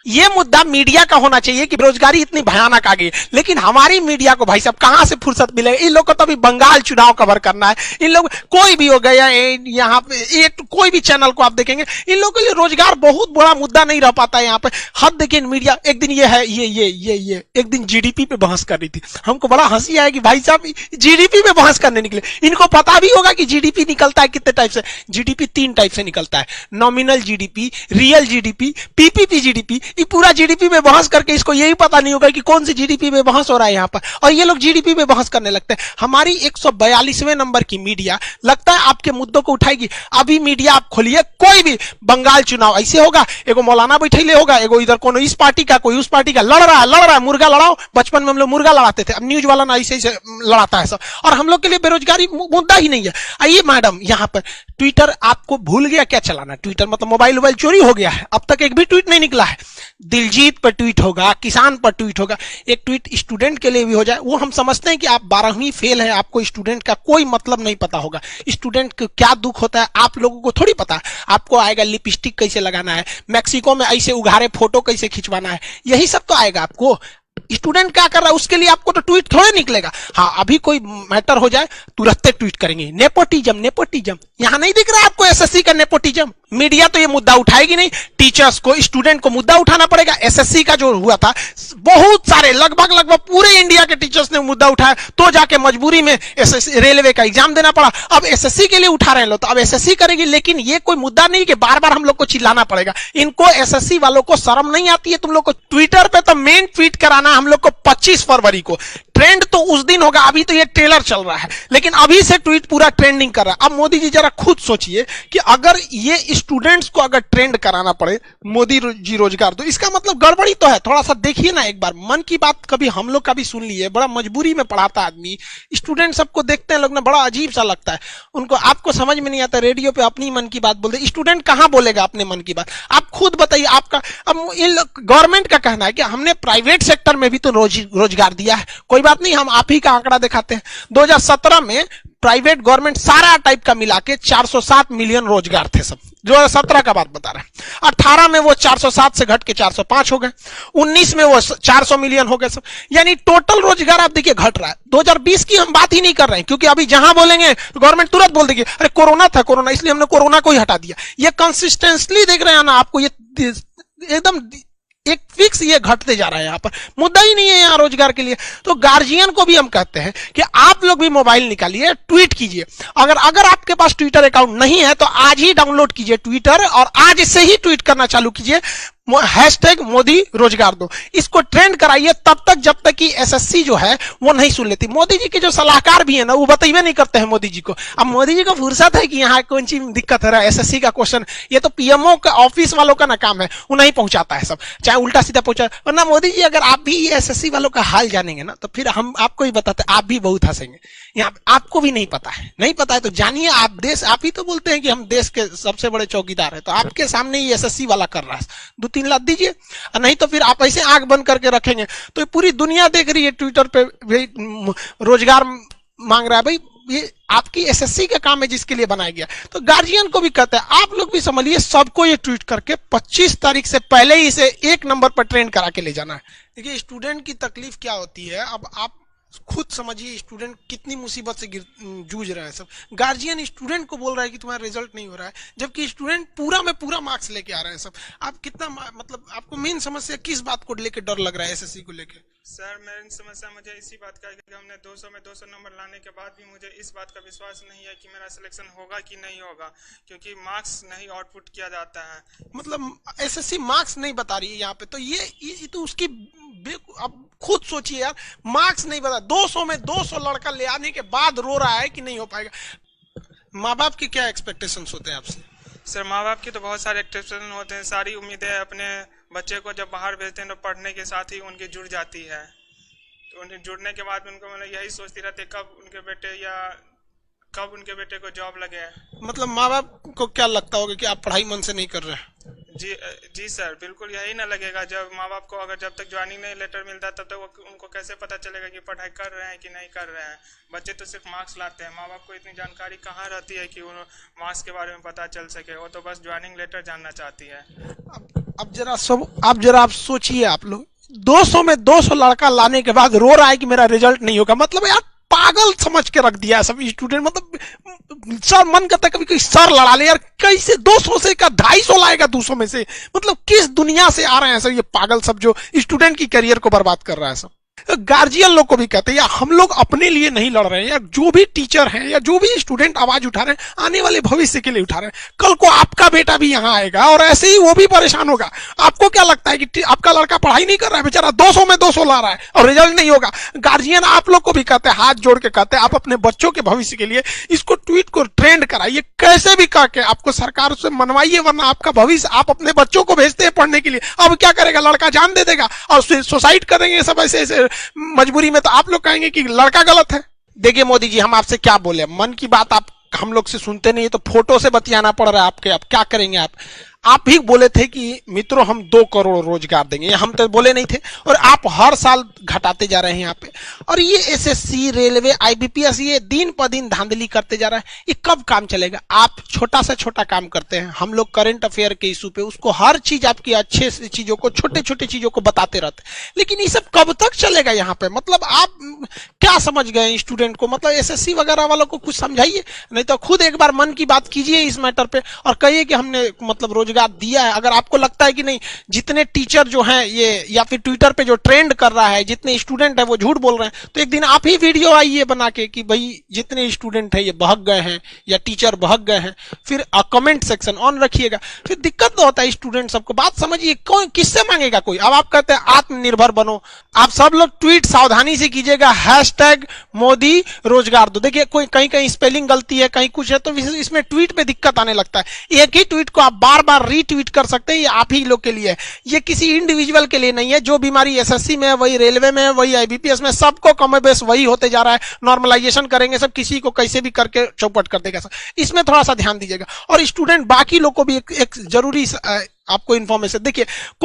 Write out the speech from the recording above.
ये मुद्दा मीडिया का होना चाहिए कि बेरोजगारी इतनी भयानक आ गई, लेकिन हमारी मीडिया को भाई साहब कहां से फुर्सत मिलेगा? इन लोग को तो अभी बंगाल चुनाव कवर करना है। इन लोग कोई भी हो गया यहाँ पे एक कोई भी चैनल को आप देखेंगे, इन लोगों के लिए रोजगार बहुत बड़ा मुद्दा नहीं रह पाता है यहाँ पे। हद देखिए मीडिया एक दिन ये है ये एक दिन जीडीपी पे बहस कर रही थी, हमको बड़ा हंसी आया कि भाई साहब जीडीपी पे बहस करने निकले। इनको पता भी होगा कि जीडीपी निकलता है कितने टाइप से। जीडीपी 3 टाइप से निकलता है, nominal GDP, real GDP, PPP GDP. ये पूरा जीडीपी में बहस करके इसको यही पता नहीं होगा कि कौन सी जीडीपी में बहस हो रहा है यहाँ पर, और ये लोग जीडीपी में बहस करने लगते हैं। हमारी 142वें नंबर की मीडिया लगता है आपके मुद्दों को उठाएगी। अभी मीडिया आप खोलिए, कोई भी बंगाल चुनाव ऐसे होगा, एगो मौलाना बैठे होगा, एगो इधर कोनो इस पार्टी का कोई उस पार्टी का लड़ रहा है, मुर्गा लड़ाओ। बचपन में हम लोग मुर्गा लड़ाते थे, अब न्यूज वाला ना ऐसे लड़ाता है सब, और हम लोग के लिए बेरोजगारी मुद्दा ही नहीं है। आइए मैडम यहाँ पर ट्विटर आपको भूल गया क्या चलाना? ट्विटर मतलब मोबाइल चोरी हो गया है, अब तक एक भी ट्वीट नहीं निकला है। दिलजीत पर ट्वीट होगा, किसान पर ट्वीट होगा, एक ट्वीट स्टूडेंट के लिए भी हो जाए। वो हम समझते हैं कि आप 12वीं फेल है, आपको स्टूडेंट का कोई मतलब नहीं पता होगा। स्टूडेंट को क्या दुख होता है आप लोगों को थोड़ी पता है। आपको आएगा लिपस्टिक कैसे लगाना है, मैक्सिको में ऐसे उघारे फोटो कैसे खिंचवाना है, यही सब तो आएगा आपको। स्टूडेंट क्या कर रहा है उसके लिए आपको तो ट्वीट थोड़े निकलेगा। हाँ, अभी कोई मैटर हो जाए तुरंत ट्वीट करेंगे नेपोटिज्म। यहां नहीं दिख रहा है आपको एसएससी का नेपोटिज्म? मीडिया तो ये मुद्दा उठाएगी नहीं, टीचर्स को, स्टूडेंट को मुद्दा उठाना पड़ेगा। एसएससी का जो हुआ था, बहुत सारे लगभग पूरे इंडिया के टीचर्स ने मुद्दा उठाया, तो जाके मजबूरी में एसएससी रेलवे का एग्जाम देना पड़ा। अब एसएससी के लिए उठा रहे हैं लोग, तो अब एसएससी करेगी, लेकिन ये कोई मुद्दा नहीं कि बार बार हम लोग को चिल्लाना पड़ेगा। इनको एसएससी वालों को शर्म नहीं आती है तुम लोग को? ट्विटर पे तो मेन ट्वीट कराना हम लोग को 25 फरवरी को, ट्रेंड तो उस दिन होगा। अभी तो ये ट्रेलर चल रहा है, लेकिन अभी से ट्वीट पूरा ट्रेंडिंग कर रहा है। अब मोदी जी जरा खुद सोचिए कि अगर ये स्टूडेंट्स को अगर ट्रेंड कराना पड़े मोदी जी रोजगार, तो इसका मतलब गड़बड़ी तो है। थोड़ा सा देखिए ना एक बार, मन की बात कभी हम लोग का भी सुन लिए, बड़ा मजबूरी में पढ़ाता आदमी, स्टूडेंट सबको देखते हैं लोग ना, बड़ा अजीब सा लगता है उनको। आपको समझ में नहीं आता, रेडियो पे अपनी मन की बात बोलते, स्टूडेंट कहां बोलेगा अपने मन की बात? आप खुद बताइए। आपका अब गवर्नमेंट का कहना है कि हमने प्राइवेट सेक्टर में भी तो रोजगार दिया है। कोई बात नहीं, हम आप ही का आंकड़ा दिखाते हैं। 2017 में प्राइवेट गवर्नमेंट सारा टाइप का मिला के 407 मिलियन रोजगार थे सब। 2017 का बात बता रहे हैं। 18 में वो 407 से घट के 405 हो गए, 19 में वो 400 मिलियन हो गए सब। यानी टोटल रोजगार आप देखिए घट रहा है। 2020 की हम बात ही नहीं कर रहे हैं, क्योंकि अभी जहां बोलेंगे गवर्नमेंट तुरंत बोल देगी अरे कोरोना था, कोरोना इसलिए हमने कोरोना को ही हटा दिया। ये कंसिस्टेंटली देख रहे हैं ना आपको, ये एकदम एक फिक्स ये घटते जा रहा है। यहाँ पर मुद्दा ही नहीं है यहाँ रोजगार के लिए। तो गार्जियन को भी हम कहते हैं कि आप लोग भी मोबाइल निकालिए, ट्वीट कीजिए। अगर आपके पास ट्विटर अकाउंट नहीं है तो आज ही डाउनलोड कीजिए ट्विटर, और आज से ही ट्वीट करना चालू कीजिए, हैशटैग मोदी रोजगार दो। इसको ट्रेंड कराइए तब तक जब तक कि एसएससी जो है वो नहीं सुन लेती। मोदी जी के जो सलाहकार भी है ना, वो बताइए नहीं करते हैं मोदी जी को। अब मोदी जी को फुर्सत है कि यहाँ कौन सी दिक्कत है रहा है, एसएससी का क्वेश्चन, ये तो पीएमओ का ऑफिस वालों का ना काम है, वो नहीं पहुंचाता है सब, चाहे उल्टा सीधा पहुंचा। वरना मोदी जी अगर आप भी एसएससी वालों का हाल जानेंगे ना, तो फिर हम आपको ही बताते, आप भी बहुत हंसेंगे। यहाँ आपको भी नहीं पता है तो जानिए। आप ही तो बोलते हैं कि हम देश के सबसे बड़े चौकीदार है, तो आपके सामने ही एसएससी वाला कर रहा है। 2-3 लाख दीजिए, नहीं तो फिर आप ऐसे आंख बंद करके रखेंगे तो पूरी दुनिया देख रही है ट्विटर पे रोजगार मांग रहा है। भाई ये आपकी एसएससी का काम है जिसके लिए बनाया गया। तो गार्जियन को भी कहते हैं आप लोग भी समझिए, सबको ये ट्वीट करके 25 तारीख से पहले ही इसे 1 नंबर पर ट्रेंड करा के ले जाना है। देखिए स्टूडेंट की तकलीफ क्या होती है, अब आप खुद समझिए स्टूडेंट कितनी मुसीबत से जूझ रहे हैं सब। गार्जियन स्टूडेंट को बोल रहा है कि तुम्हारा रिजल्ट नहीं हो रहा है, जबकि स्टूडेंट पूरा में पूरा मार्क्स लेके आ रहे हैं सब। आप कितना मतलब आपको मेन समस्या किस बात को लेके डर लग रहा है एसएससी को लेके? सर मेरी समस्या मुझे इसी बात का है कि हमने 200 में 200 नंबर लाने के बाद भी मुझे इस बात का विश्वास नहीं है कि मेरा सिलेक्शन होगा कि नहीं होगा, क्योंकि मार्क्स नहीं आउटपुट किया जाता है। मतलब एसएससी मार्क्स नहीं बता रही है यहाँ पे, तो ये तो उसकी अब खुद सोचिए यार, मार्क्स नहीं बता। 200 में 200 लड़का ले आने के बाद रो रहा है कि नहीं हो पाएगा। माँ बाप की क्या एक्सपेक्टेशंस होते हैं आपसे? सर माँ बाप की तो बहुत सारे एक्सपेक्टेशन होते हैं, सारी उम्मीदें अपने बच्चे को जब बाहर भेजते हैं तो पढ़ने के साथ ही उनकी जुड़ जाती है। तो उनके जुड़ने के बाद उनको मतलब यही सोचती रहती कब उनके बेटे को जॉब लगे। मतलब माँ बाप को क्या लगता होगा कि आप पढ़ाई मन से नहीं कर रहे हैं? जी सर, बिल्कुल यही ना लगेगा। जब माँ बाप को अगर जब तक ज्वाइनिंग नहीं लेटर मिलता तब तक उनको कैसे पता चलेगा कि पढ़ाई कर रहे हैं कि नहीं कर रहे हैं। बच्चे तो सिर्फ मार्क्स लाते हैं, माँ बाप को इतनी जानकारी कहाँ रहती है कि उन मार्क्स के बारे में पता चल सके। वो तो बस ज्वाइनिंग लेटर जानना चाहती है। अब आप जरा आप सोचिए, आप लोग 200 में 200 लड़का लाने के बाद रो रहा है कि मेरा रिजल्ट नहीं होगा। मतलब यार पागल समझ के रख दिया है सब स्टूडेंट। मतलब सर मन करता है कभी कोई सर लड़ा ले यार, कैसे 200 से का 250 लाएगा 200 में से। मतलब किस दुनिया से आ रहे हैं सर ये पागल सब जो स्टूडेंट की करियर को बर्बाद कर रहा है सब। गार्जियन लोग को भी कहते हैं यार हम लोग अपने लिए नहीं लड़ रहे हैं यार, जो भी टीचर हैं या जो भी स्टूडेंट आवाज उठा रहे हैं आने वाले भविष्य के लिए उठा रहे हैं। कल को आपका बेटा भी यहाँ आएगा और ऐसे ही वो भी परेशान होगा। आपको क्या लगता है कि आपका लड़का पढ़ाई नहीं कर रहा है, बेचारा 200 में 200 ला रहा है और रिजल्ट नहीं होगा। गार्जियन आप लोग को भी कहते हैं, हाथ जोड़ के कहते हैं आप अपने बच्चों के भविष्य के लिए इसको ट्वीट को ट्रेंड कराइए, कैसे भी करके आपको सरकार से मनवाइए, वरना आपका भविष्य आप अपने बच्चों को भेजते हैं पढ़ने के लिए। अब क्या करेगा, लड़का जान दे देगा और सुसाइड करेंगे सब ऐसे ऐसे मजबूरी में। तो आप लोग कहेंगे कि लड़का गलत है। देखिए मोदी जी हम आपसे क्या बोले, मन की बात आप हम लोग से सुनते नहीं, तो फोटो से बतियाना पड़ रहा है आपके। अब क्या करेंगे आप ही बोले थे कि मित्रों हम 2 करोड़ रोजगार देंगे, हम तो बोले नहीं थे और आप हर साल घटाते जा रहे हैं यहाँ पे। और ये एसएससी रेलवे आईबीपीएस ये दिन पर दिन धांधली करते जा रहा है, ये कब काम चलेगा। आप छोटा से छोटा काम करते हैं, हम लोग करंट अफेयर के इशू पे उसको हर चीज आपकी अच्छे से चीजों को छोटे छोटे चीजों को बताते रहते हैं, लेकिन ये सब कब तक चलेगा यहाँ पे। मतलब आप क्या समझ गए स्टूडेंट को, मतलब एसएससी वगैरह वालों को कुछ समझाइए, नहीं तो खुद एक बार मन की बात कीजिए इस मैटर पे और कहिए कि हमने मतलब रोजगार दिया है। अगर आपको लगता है कि नहीं जितने टीचर जो हैं ये या फिर ट्विटर पे जो ट्रेंड कर रहा है जितने स्टूडेंट है वो झूठ बोल रहे हैं, तो एक दिन आप ही वीडियो आइए बना के कि भाई जितने स्टूडेंट है ये बहक गए हैं या टीचर बहक गए हैं, फिर कमेंट सेक्शन ऑन रखिएगा। फिर दिक्कत तो होता है स्टूडेंट सबको। बात समझिए, कौन किससे मांगेगा कोई। अब आप कहते हैं आत्मनिर्भर बनो, आप सब लोग ट्वीट सावधानी से कीजिएगा, हैशटैग मोदी रोजगार दो। देखिए कोई कहीं कहीं स्पेलिंग गलती है कहीं कुछ है तो इसमें ट्वीट पे दिक्कत आने लगता है। एक ही ट्वीट को आप बार बार रीट्वीट कर सकते हैं, ये आप ही लोग के लिए है, ये किसी इंडिविजुअल के लिए नहीं है। जो बीमारी एसएससी में है वही रेलवे में है वही आईबीपीएस में, सबको कम बेस वही होते जा रहा है। नॉर्मलाइजेशन करेंगे सब, किसी को कैसे भी करके चौपट कर देगा सब। इसमें थोड़ा सा ध्यान दीजिएगा। और स्टूडेंट बाकी लोग को भी एक जरूरी आपको इन्फॉर्मेशन देखिए, कोई